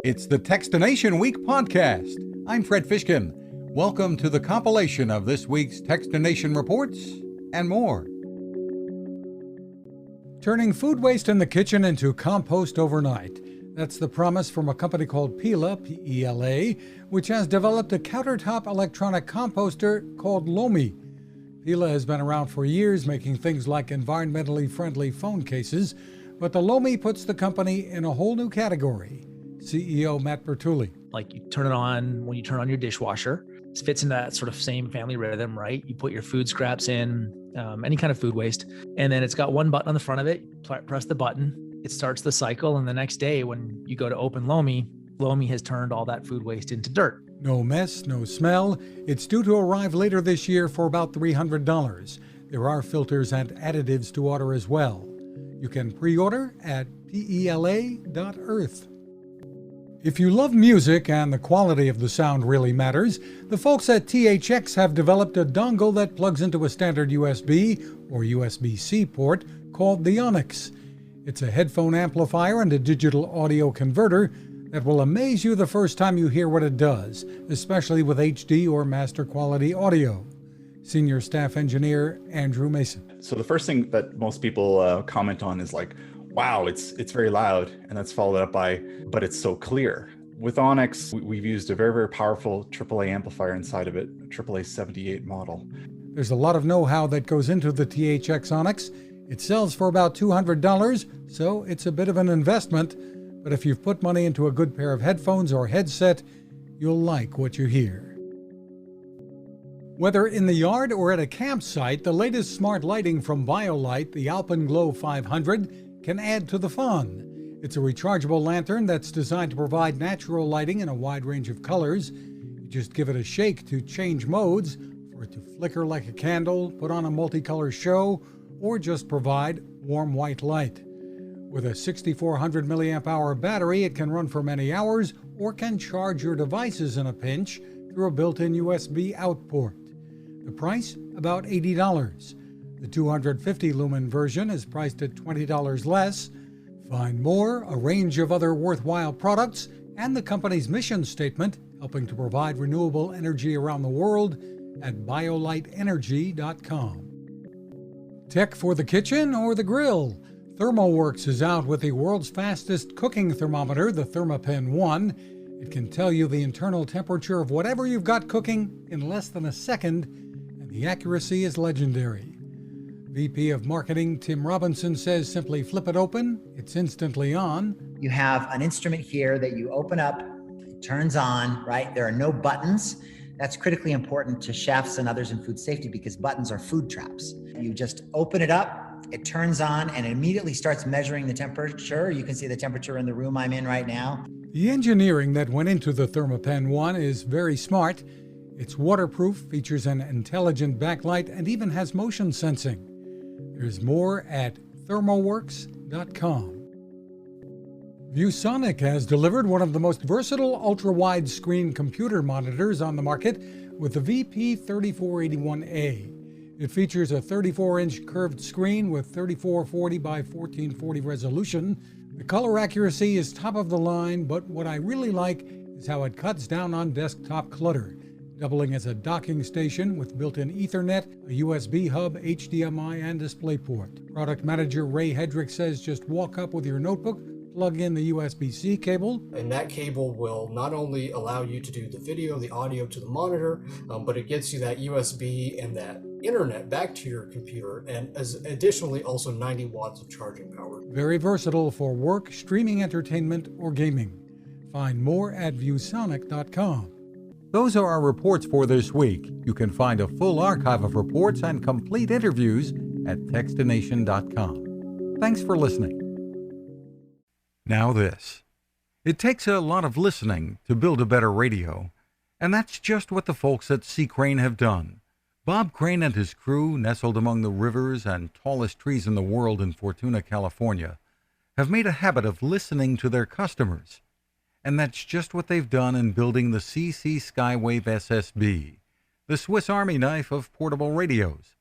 It's the Techstination Week podcast. I'm Fred Fishkin. Welcome to the compilation of this week's Techstination Reports and more. Turning food waste in the kitchen into compost overnight. That's the promise from a company called Pela, P-E-L-A, which has developed a countertop electronic composter called Lomi. Pela has been around for years, making things like environmentally friendly phone cases, but the Lomi puts the company in a whole new category. CEO Matt Bertulli. Like you turn it on when you turn on your dishwasher. It fits in that sort of same family rhythm, right? You put your food scraps in, any kind of food waste, and then it's got one button on the front of it. Press the button, it starts the cycle, and the next day when you go to open Lomi, Lomi has turned all that food waste into dirt. No mess, no smell. It's due to arrive later this year for about $300. There are filters and additives to order as well. You can pre-order at pela.earth. If you love music and the quality of the sound really matters, the folks at THX have developed a dongle that plugs into a standard USB or USB-C port called the Onyx. It's a headphone amplifier and a digital audio converter that will amaze you the first time you hear what it does, especially with HD or master quality audio. Senior Staff Engineer Andrew Mason. So the first thing that most people comment on is like, wow, it's very loud, and that's followed up by, but it's so clear. With Onyx, we've used a very, very powerful AAA amplifier inside of it, a AAA 78 model. There's a lot of know-how that goes into the THX Onyx. It sells for about $200, so it's a bit of an investment, but if you've put money into a good pair of headphones or headset, you'll like what you hear. Whether in the yard or at a campsite, the latest smart lighting from BioLite, the Alpenglow 500, can add to the fun. It's a rechargeable lantern that's designed to provide natural lighting in a wide range of colors. You just give it a shake to change modes, for it to flicker like a candle, put on a multicolor show, or just provide warm white light. With a 6,400 milliamp hour battery, it can run for many hours or can charge your devices in a pinch through a built-in USB out port. The price, about $80. The 250 lumen version is priced at $20 less. Find more, a range of other worthwhile products, and the company's mission statement, helping to provide renewable energy around the world, at bioliteenergy.com. Tech for the kitchen or the grill? ThermoWorks is out with the world's fastest cooking thermometer, the ThermaPen 1. It can tell you the internal temperature of whatever you've got cooking in less than a second, and the accuracy is legendary. VP of Marketing Tim Robinson says simply flip it open, it's instantly on. You have an instrument here that you open up, it turns on, right? There are no buttons. That's critically important to chefs and others in food safety because buttons are food traps. You just open it up, it turns on, and it immediately starts measuring the temperature. You can see the temperature in the room I'm in right now. The engineering that went into the ThermaPen 1 is very smart. It's waterproof, features an intelligent backlight, and even has motion sensing. There's more at thermoworks.com. ViewSonic has delivered one of the most versatile ultra-wide screen computer monitors on the market with the VP3481A. It features a 34-inch curved screen with 3440 by 1440 resolution. The color accuracy is top of the line, but what I really like is how it cuts down on desktop clutter, doubling as a docking station with built-in Ethernet, a USB hub, HDMI, and DisplayPort. Product manager Ray Hedrick says just walk up with your notebook, plug in the USB-C cable. And that cable will not only allow you to do the video, the audio to the monitor, but it gets you that USB and that internet back to your computer, and as additionally also 90 watts of charging power. Very versatile for work, streaming entertainment, or gaming. Find more at viewsonic.com. Those are our reports for this week. You can find a full archive of reports and complete interviews at Techstination.com. Thanks for listening. Now this. It takes a lot of listening to build a better radio, and that's just what the folks at C. Crane have done. Bob Crane and his crew, nestled among the rivers and tallest trees in the world in Fortuna, California, have made a habit of listening to their customers. And that's just what they've done in building the CC Skywave SSB, the Swiss Army knife of portable radios.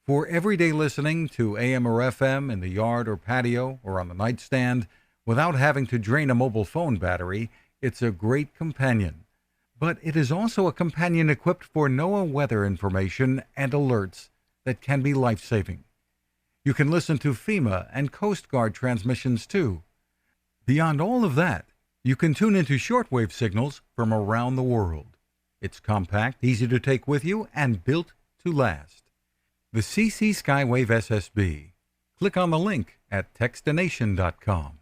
For everyday listening to AM or FM in the yard or patio or on the nightstand, Without having to drain a mobile phone battery, it's a great companion. But it is also a companion equipped for NOAA weather information and alerts that can be life-saving. You can listen to FEMA and Coast Guard transmissions too. Beyond all of that, you can tune into shortwave signals from around the world. It's compact, easy to take with you, and built to last. The CC Skywave SSB. Click on the link at Techstination.com.